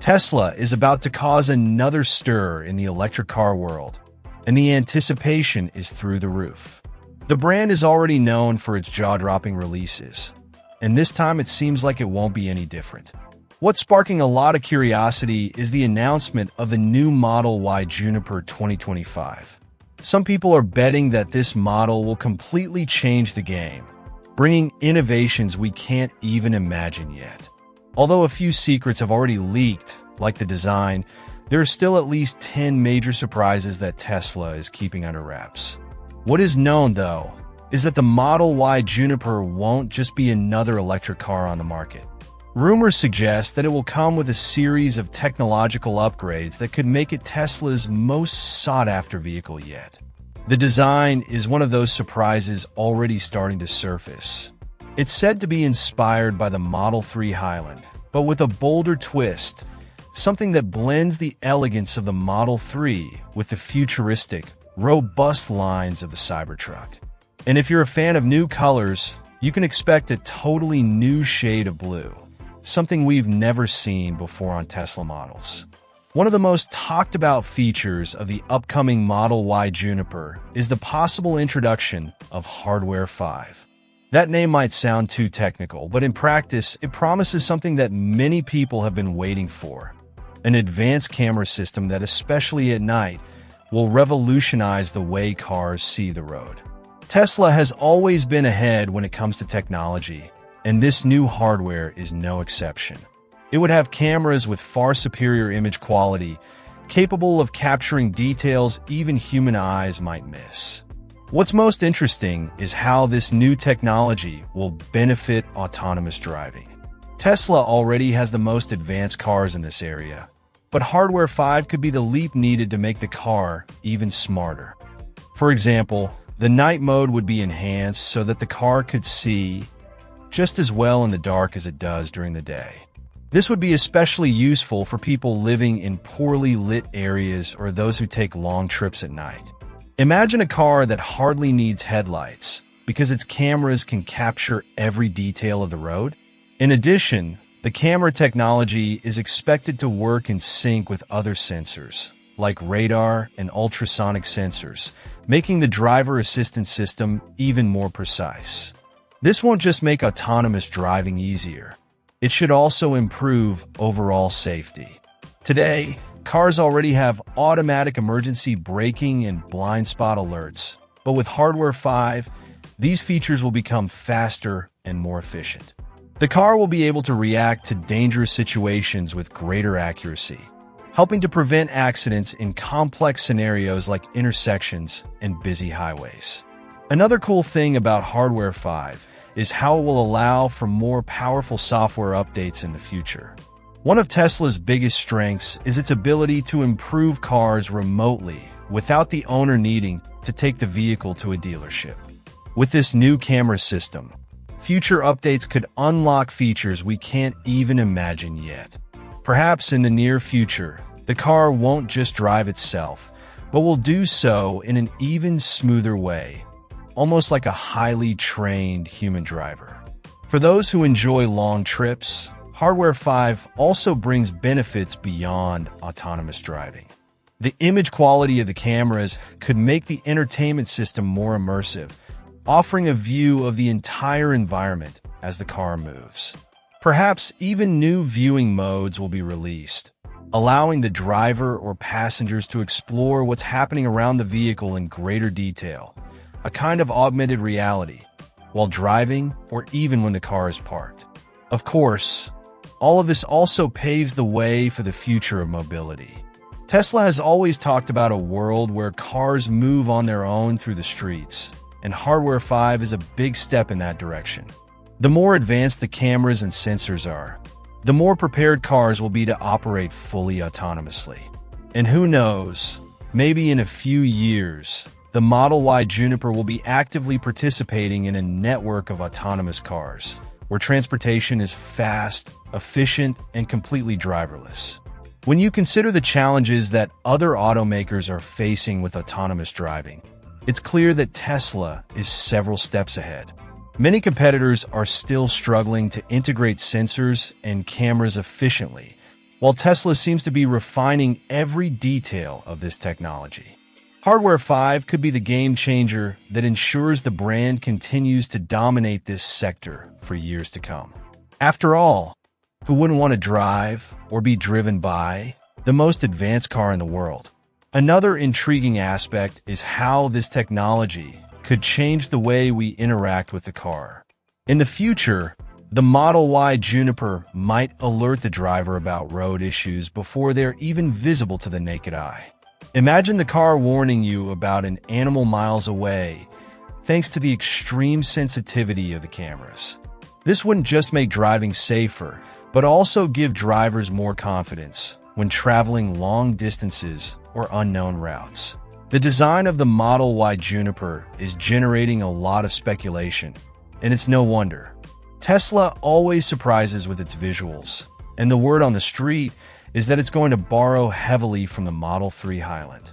Tesla is about to cause another stir in the electric car world, and the anticipation is through the roof. The brand is already known for its jaw-dropping releases, and this time it seems like it won't be any different. What's sparking a lot of curiosity is the announcement of the new Model Y Juniper 2025. Some people are betting that this model will completely change the game, bringing innovations we can't even imagine yet. Although a few secrets have already leaked, like the design, there are still at least 10 major surprises that Tesla is keeping under wraps. What is known, though, is that the Model Y Juniper won't just be another electric car on the market. Rumors suggest that it will come with a series of technological upgrades that could make it Tesla's most sought-after vehicle yet. The design is one of those surprises already starting to surface. It's said to be inspired by the Model 3 Highland, but with a bolder twist, something that blends the elegance of the Model 3 with the futuristic, robust lines of the Cybertruck. And if you're a fan of new colors, you can expect a totally new shade of blue, something we've never seen before on Tesla models. One of the most talked about features of the upcoming Model Y Juniper is the possible introduction of Hardware 5. That name might sound too technical, but in practice, it promises something that many people have been waiting for: an advanced camera system that, especially at night, will revolutionize the way cars see the road. Tesla has always been ahead when it comes to technology, and this new hardware is no exception. It would have cameras with far superior image quality, capable of capturing details even human eyes might miss. What's most interesting is how this new technology will benefit autonomous driving. Tesla already has the most advanced cars in this area, but Hardware 5 could be the leap needed to make the car even smarter. For example, the night mode would be enhanced so that the car could see just as well in the dark as it does during the day. This would be especially useful for people living in poorly lit areas or those who take long trips at night. Imagine a car that hardly needs headlights because its cameras can capture every detail of the road. In addition, the camera technology is expected to work in sync with other sensors, like radar and ultrasonic sensors, making the driver assistance system even more precise. This won't just make autonomous driving easier. It should also improve overall safety. Today, cars already have automatic emergency braking and blind spot alerts, but with Hardware 5, these features will become faster and more efficient. The car will be able to react to dangerous situations with greater accuracy, helping to prevent accidents in complex scenarios like intersections and busy highways. Another cool thing about Hardware 5 is how it will allow for more powerful software updates in the future. One of Tesla's biggest strengths is its ability to improve cars remotely without the owner needing to take the vehicle to a dealership. With this new camera system, future updates could unlock features we can't even imagine yet. Perhaps in the near future, the car won't just drive itself, but will do so in an even smoother way, almost like a highly trained human driver. For those who enjoy long trips, Hardware 5 also brings benefits beyond autonomous driving. The image quality of the cameras could make the entertainment system more immersive, offering a view of the entire environment as the car moves. Perhaps even new viewing modes will be released, allowing the driver or passengers to explore what's happening around the vehicle in greater detail, a kind of augmented reality, while driving or even when the car is parked. Of course, all of this also paves the way for the future of mobility. Tesla has always talked about a world where cars move on their own through the streets, and Hardware 5 is a big step in that direction. The more advanced the cameras and sensors are, the more prepared cars will be to operate fully autonomously. And who knows, maybe in a few years, the Model Y Juniper will be actively participating in a network of autonomous cars, where transportation is fast, efficient, and completely driverless. When you consider the challenges that other automakers are facing with autonomous driving, it's clear that Tesla is several steps ahead. Many competitors are still struggling to integrate sensors and cameras efficiently, while Tesla seems to be refining every detail of this technology. Hardware 5 could be the game changer that ensures the brand continues to dominate this sector for years to come. After all, who wouldn't want to drive or be driven by the most advanced car in the world? Another intriguing aspect is how this technology could change the way we interact with the car. In the future, the Model Y Juniper might alert the driver about road issues before they're even visible to the naked eye. Imagine the car warning you about an animal miles away, thanks to the extreme sensitivity of the cameras. This wouldn't just make driving safer, but also give drivers more confidence when traveling long distances or unknown routes. The design of the Model Y Juniper is generating a lot of speculation, and it's no wonder. Tesla always surprises with its visuals, and the word on the street is that it's going to borrow heavily from the Model 3 Highland.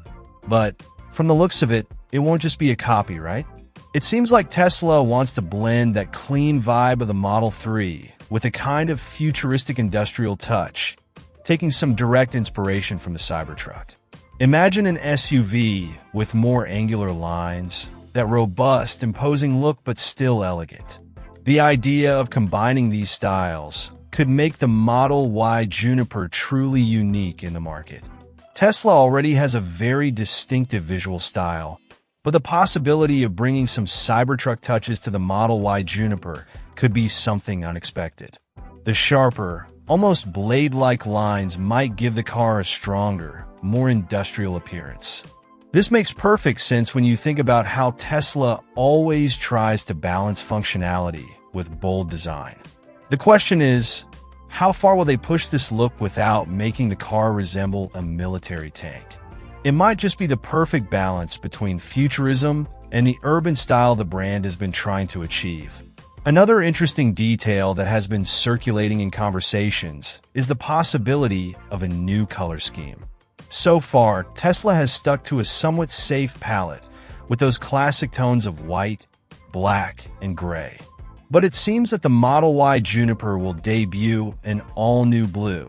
But from the looks of it, it won't just be a copy, right? It seems like Tesla wants to blend that clean vibe of the Model 3 with a kind of futuristic industrial touch, taking some direct inspiration from the Cybertruck. Imagine an SUV with more angular lines, that robust, imposing look but still elegant. The idea of combining these styles could make the Model Y Juniper truly unique in the market. Tesla already has a very distinctive visual style, but the possibility of bringing some Cybertruck touches to the Model Y Juniper could be something unexpected. The sharper, almost blade-like lines might give the car a stronger, more industrial appearance. This makes perfect sense when you think about how Tesla always tries to balance functionality with bold design. The question is, how far will they push this look without making the car resemble a military tank? It might just be the perfect balance between futurism and the urban style the brand has been trying to achieve. Another interesting detail that has been circulating in conversations is the possibility of a new color scheme. So far, Tesla has stuck to a somewhat safe palette with those classic tones of white, black, and gray. But it seems that the Model Y Juniper will debut an all-new blue,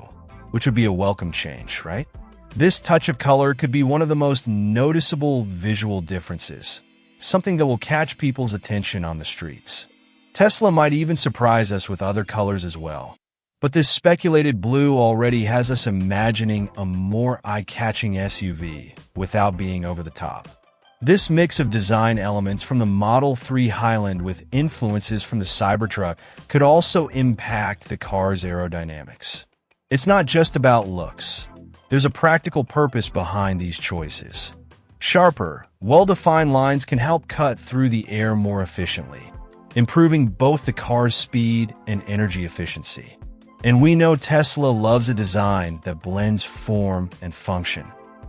which would be a welcome change, right? This touch of color could be one of the most noticeable visual differences, something that will catch people's attention on the streets. Tesla might even surprise us with other colors as well. But this speculated blue already has us imagining a more eye-catching SUV without being over the top. This mix of design elements from the Model 3 Highland with influences from the Cybertruck could also impact the car's aerodynamics. It's not just about looks. There's a practical purpose behind these choices. Sharper, well-defined lines can help cut through the air more efficiently, improving both the car's speed and energy efficiency. And we know Tesla loves a design that blends form and function.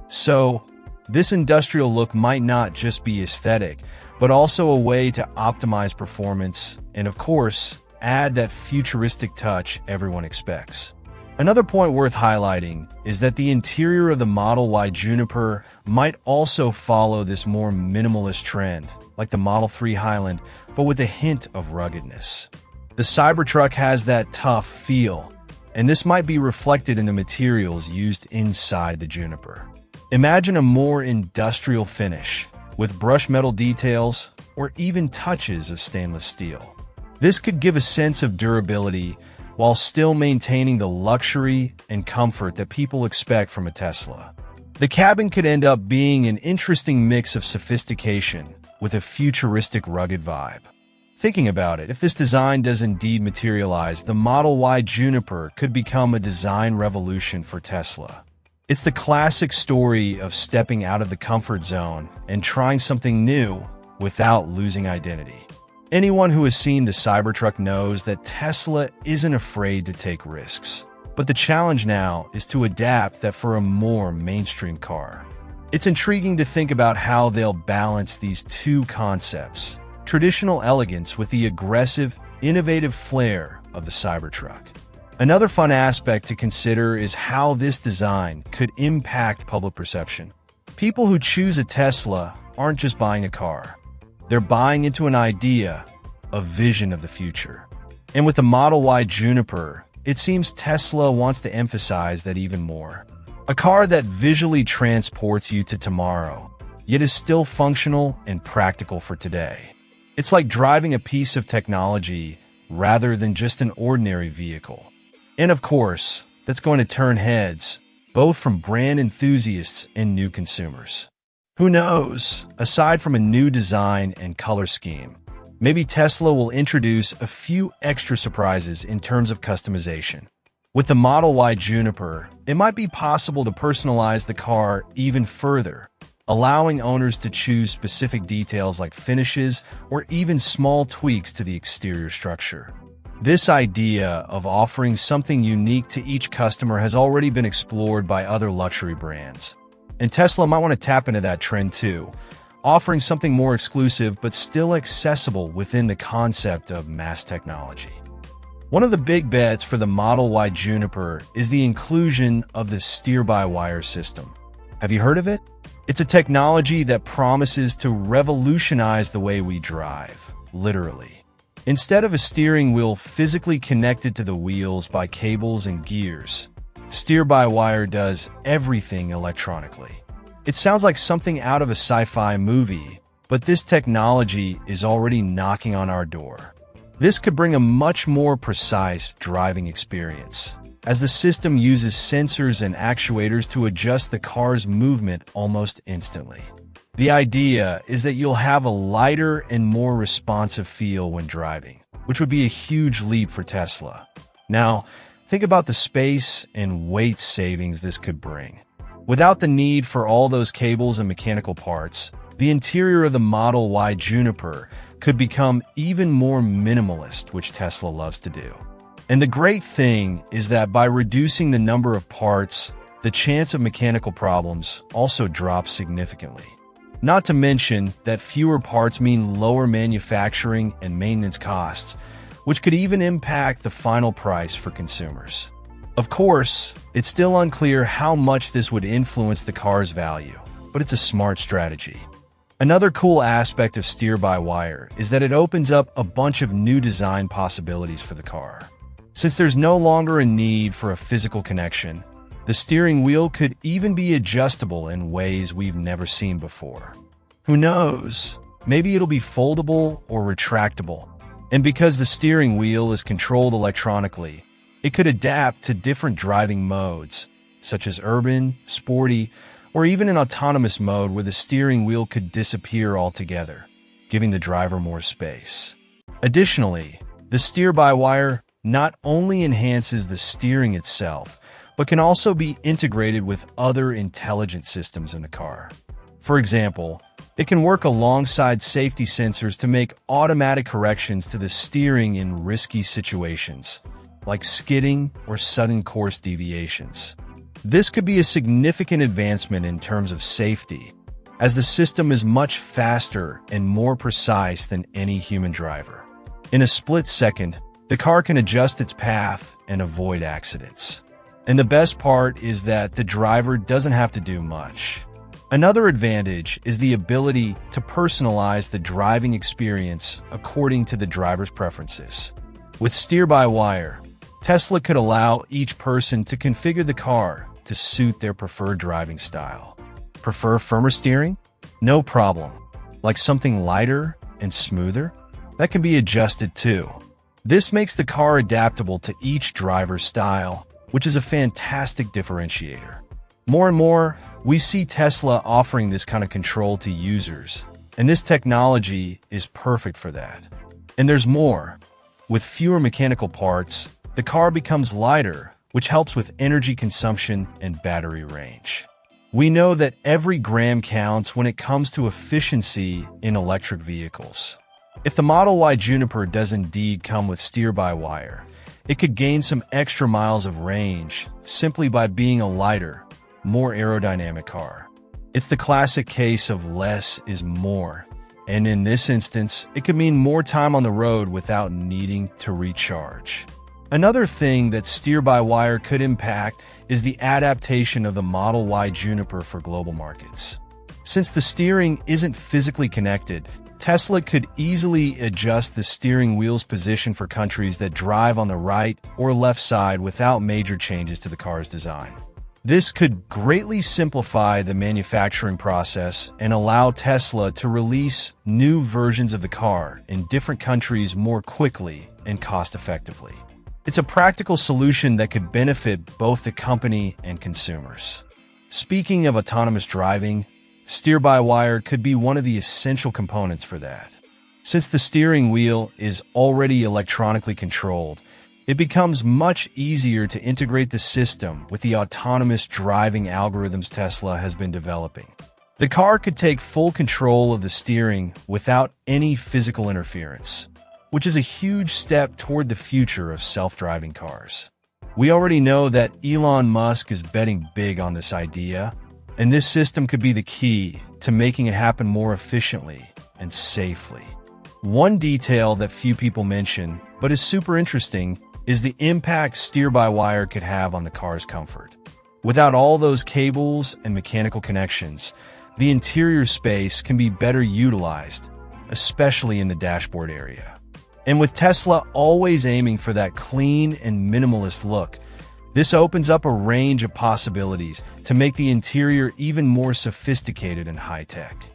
So, this industrial look might not just be aesthetic, but also a way to optimize performance and, of course, add that futuristic touch everyone expects. Another point worth highlighting is that the interior of the Model Y Juniper might also follow this more minimalist trend, like the Model 3 Highland, but with a hint of ruggedness. The Cybertruck has that tough feel, and this might be reflected in the materials used inside the Juniper. Imagine a more industrial finish, with brushed metal details or even touches of stainless steel. This could give a sense of durability while still maintaining the luxury and comfort that people expect from a Tesla. The cabin could end up being an interesting mix of sophistication with a futuristic rugged vibe. Thinking about it, if this design does indeed materialize, the Model Y Juniper could become a design revolution for Tesla. It's the classic story of stepping out of the comfort zone and trying something new without losing identity. Anyone who has seen the Cybertruck knows that Tesla isn't afraid to take risks. But the challenge now is to adapt that for a more mainstream car. It's intriguing to think about how they'll balance these two concepts, traditional elegance with the aggressive, innovative flair of the Cybertruck. Another fun aspect to consider is how this design could impact public perception. People who choose a Tesla aren't just buying a car. They're buying into an idea, a vision of the future. And with the Model Y Juniper, it seems Tesla wants to emphasize that even more. A car that visually transports you to tomorrow, yet is still functional and practical for today. It's like driving a piece of technology rather than just an ordinary vehicle. And of course, that's going to turn heads, both from brand enthusiasts and new consumers. Who knows, aside from a new design and color scheme, maybe Tesla will introduce a few extra surprises in terms of customization. With the Model Y Juniper, it might be possible to personalize the car even further, allowing owners to choose specific details like finishes or even small tweaks to the exterior structure. This idea of offering something unique to each customer has already been explored by other luxury brands. And Tesla might want to tap into that trend too, offering something more exclusive but still accessible within the concept of mass technology. One of the big bets for the Model Y Juniper is the inclusion of the steer-by-wire system. Have you heard of it? It's a technology that promises to revolutionize the way we drive, literally. Instead of a steering wheel physically connected to the wheels by cables and gears, steer-by-wire does everything electronically. It sounds like something out of a sci-fi movie, but this technology is already knocking on our door. This could bring a much more precise driving experience, as the system uses sensors and actuators to adjust the car's movement almost instantly. The idea is that you'll have a lighter and more responsive feel when driving, which would be a huge leap for Tesla. Now, think about the space and weight savings this could bring. Without the need for all those cables and mechanical parts, the interior of the Model Y Juniper could become even more minimalist, which Tesla loves to do. And the great thing is that by reducing the number of parts, the chance of mechanical problems also drops significantly. Not to mention that fewer parts mean lower manufacturing and maintenance costs, which could even impact the final price for consumers. Of course, it's still unclear how much this would influence the car's value, but it's a smart strategy. Another cool aspect of steer-by-wire is that it opens up a bunch of new design possibilities for the car. Since there's no longer a need for a physical connection, the steering wheel could even be adjustable in ways we've never seen before. Who knows? Maybe it'll be foldable or retractable. And because the steering wheel is controlled electronically, it could adapt to different driving modes, such as urban, sporty, or even an autonomous mode where the steering wheel could disappear altogether, giving the driver more space. Additionally, the steer-by-wire not only enhances the steering itself, but can also be integrated with other intelligent systems in the car. For example, it can work alongside safety sensors to make automatic corrections to the steering in risky situations, like skidding or sudden course deviations. This could be a significant advancement in terms of safety, as the system is much faster and more precise than any human driver. In a split second, the car can adjust its path and avoid accidents. And the best part is that the driver doesn't have to do much. Another advantage is the ability to personalize the driving experience according to the driver's preferences. With steer-by-wire, Tesla could allow each person to configure the car to suit their preferred driving style. Prefer firmer steering? No problem. Like something lighter and smoother? That can be adjusted too. This makes the car adaptable to each driver's style, which is a fantastic differentiator. More and more, we see Tesla offering this kind of control to users, and this technology is perfect for that. And there's more. With fewer mechanical parts, the car becomes lighter, which helps with energy consumption and battery range. We know that every gram counts when it comes to efficiency in electric vehicles. If the Model Y Juniper does indeed come with steer-by-wire, it could gain some extra miles of range simply by being a lighter, more aerodynamic car. It's the classic case of less is more, and in this instance, it could mean more time on the road without needing to recharge. Another thing that steer-by-wire could impact is the adaptation of the Model Y Juniper for global markets. Since the steering isn't physically connected, Tesla could easily adjust the steering wheel's position for countries that drive on the right or left side without major changes to the car's design. This could greatly simplify the manufacturing process and allow Tesla to release new versions of the car in different countries more quickly and cost-effectively. It's a practical solution that could benefit both the company and consumers. Speaking of autonomous driving, steer-by-wire could be one of the essential components for that. Since the steering wheel is already electronically controlled, it becomes much easier to integrate the system with the autonomous driving algorithms Tesla has been developing. The car could take full control of the steering without any physical interference, which is a huge step toward the future of self-driving cars. We already know that Elon Musk is betting big on this idea, and this system could be the key to making it happen more efficiently and safely. One detail that few people mention, but is super interesting, is the impact steer-by-wire could have on the car's comfort. Without all those cables and mechanical connections, the interior space can be better utilized, especially in the dashboard area. And with Tesla always aiming for that clean and minimalist look, this opens up a range of possibilities to make the interior even more sophisticated and high-tech.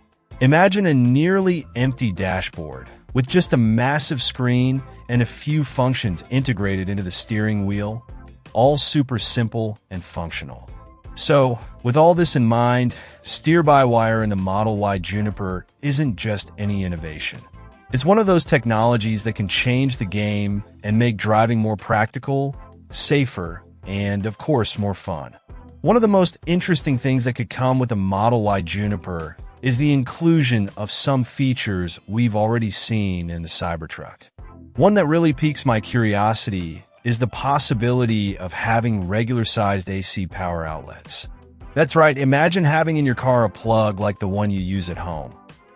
Imagine a nearly empty dashboard with just a massive screen and a few functions integrated into the steering wheel, all super simple and functional. So, with all this in mind, steer-by-wire in the Model Y Juniper isn't just any innovation. It's one of those technologies that can change the game and make driving more practical, safer, and, of course, more fun. One of the most interesting things that could come with the Model Y Juniper is the inclusion of some features we've already seen in the Cybertruck. One that really piques my curiosity is the possibility of having regular-sized AC power outlets. That's right, imagine having in your car a plug like the one you use at home,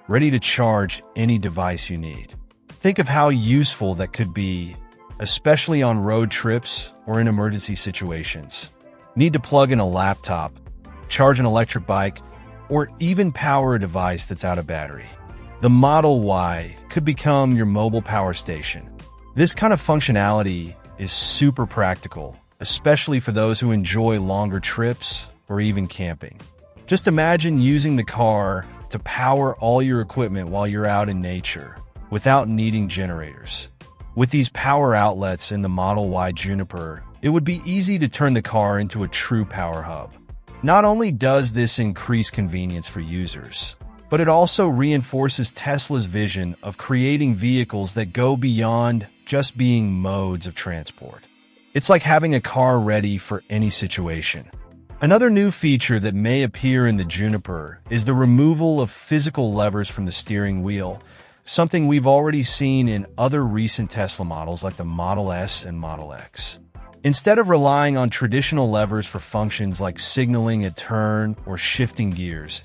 ready to charge any device you need. Think of how useful that could be, especially on road trips or in emergency situations. Need to plug in a laptop, charge an electric bike, or even power a device that's out of battery. The Model Y could become your mobile power station. This kind of functionality is super practical, especially for those who enjoy longer trips or even camping. Just imagine using the car to power all your equipment while you're out in nature, without needing generators. With these power outlets in the Model Y Juniper, it would be easy to turn the car into a true power hub. Not only does this increase convenience for users, but it also reinforces Tesla's vision of creating vehicles that go beyond just being modes of transport. It's like having a car ready for any situation. Another new feature that may appear in the Juniper is the removal of physical levers from the steering wheel, something we've already seen in other recent Tesla models like the Model S and Model X. Instead of relying on traditional levers for functions like signaling a turn or shifting gears,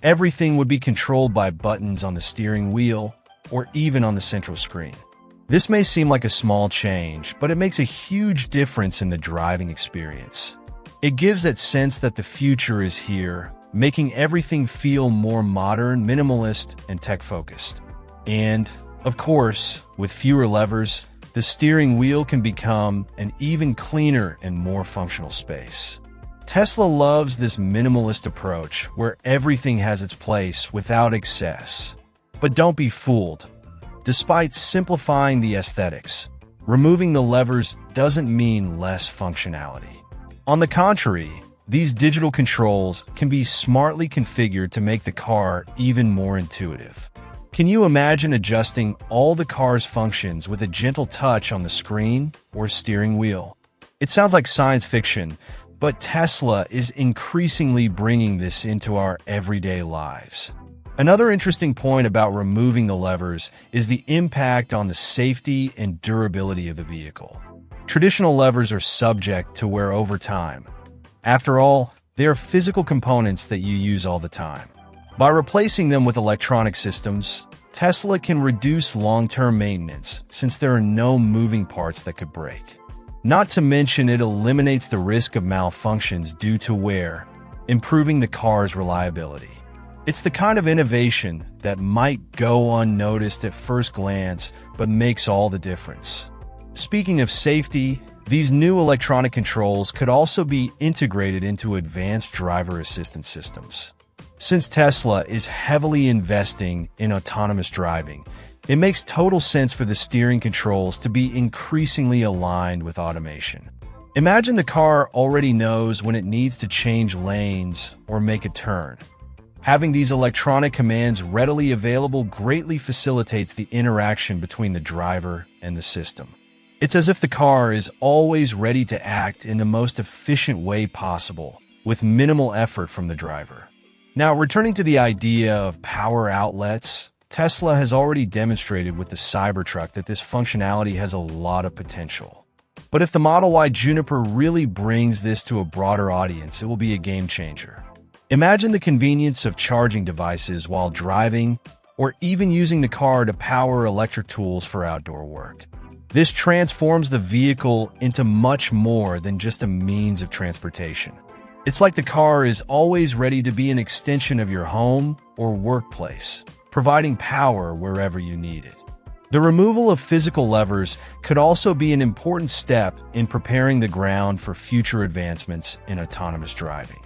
everything would be controlled by buttons on the steering wheel or even on the central screen. This may seem like a small change, but it makes a huge difference in the driving experience. It gives that sense that the future is here, making everything feel more modern, minimalist, and tech-focused. And, of course, with fewer levers, the steering wheel can become an even cleaner and more functional space. Tesla loves this minimalist approach where everything has its place without excess. But don't be fooled. Despite simplifying the aesthetics, removing the levers doesn't mean less functionality. On the contrary, these digital controls can be smartly configured to make the car even more intuitive. Can you imagine adjusting all the car's functions with a gentle touch on the screen or steering wheel? It sounds like science fiction, but Tesla is increasingly bringing this into our everyday lives. Another interesting point about removing the levers is the impact on the safety and durability of the vehicle. Traditional levers are subject to wear over time. After all, they are physical components that you use all the time. By replacing them with electronic systems, Tesla can reduce long-term maintenance since there are no moving parts that could break. Not to mention it eliminates the risk of malfunctions due to wear, improving the car's reliability. It's the kind of innovation that might go unnoticed at first glance, but makes all the difference. Speaking of safety, these new electronic controls could also be integrated into advanced driver assistance systems. Since Tesla is heavily investing in autonomous driving, it makes total sense for the steering controls to be increasingly aligned with automation. Imagine the car already knows when it needs to change lanes or make a turn. Having these electronic commands readily available greatly facilitates the interaction between the driver and the system. It's as if the car is always ready to act in the most efficient way possible, with minimal effort from the driver. Now, returning to the idea of power outlets, Tesla has already demonstrated with the Cybertruck that this functionality has a lot of potential. But if the Model Y Juniper really brings this to a broader audience, it will be a game changer. Imagine the convenience of charging devices while driving, or even using the car to power electric tools for outdoor work. This transforms the vehicle into much more than just a means of transportation. It's like the car is always ready to be an extension of your home or workplace, providing power wherever you need it. The removal of physical levers could also be an important step in preparing the ground for future advancements in autonomous driving.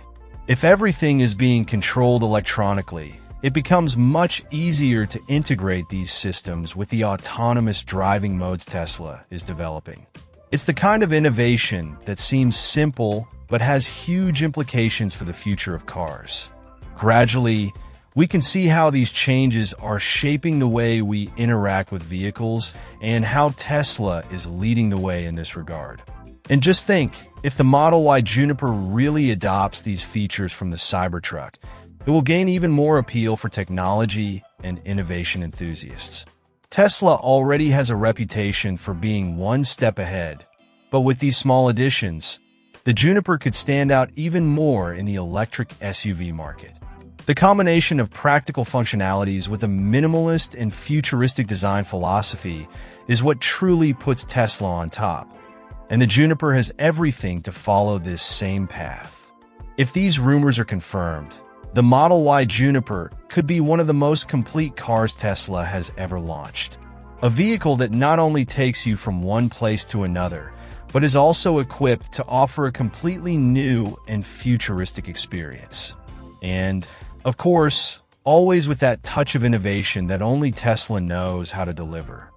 If everything is being controlled electronically, it becomes much easier to integrate these systems with the autonomous driving modes Tesla is developing. It's the kind of innovation that seems simple but has huge implications for the future of cars. Gradually, we can see how these changes are shaping the way we interact with vehicles and how Tesla is leading the way in this regard. And just think, if the Model Y Juniper really adopts these features from the Cybertruck, it will gain even more appeal for technology and innovation enthusiasts. Tesla already has a reputation for being one step ahead, but with these small additions, the Juniper could stand out even more in the electric SUV market. The combination of practical functionalities with a minimalist and futuristic design philosophy is what truly puts Tesla on top, and the Juniper has everything to follow this same path. If these rumors are confirmed, the Model Y Juniper could be one of the most complete cars Tesla has ever launched. A vehicle that not only takes you from one place to another, but is also equipped to offer a completely new and futuristic experience. And, of course, always with that touch of innovation that only Tesla knows how to deliver.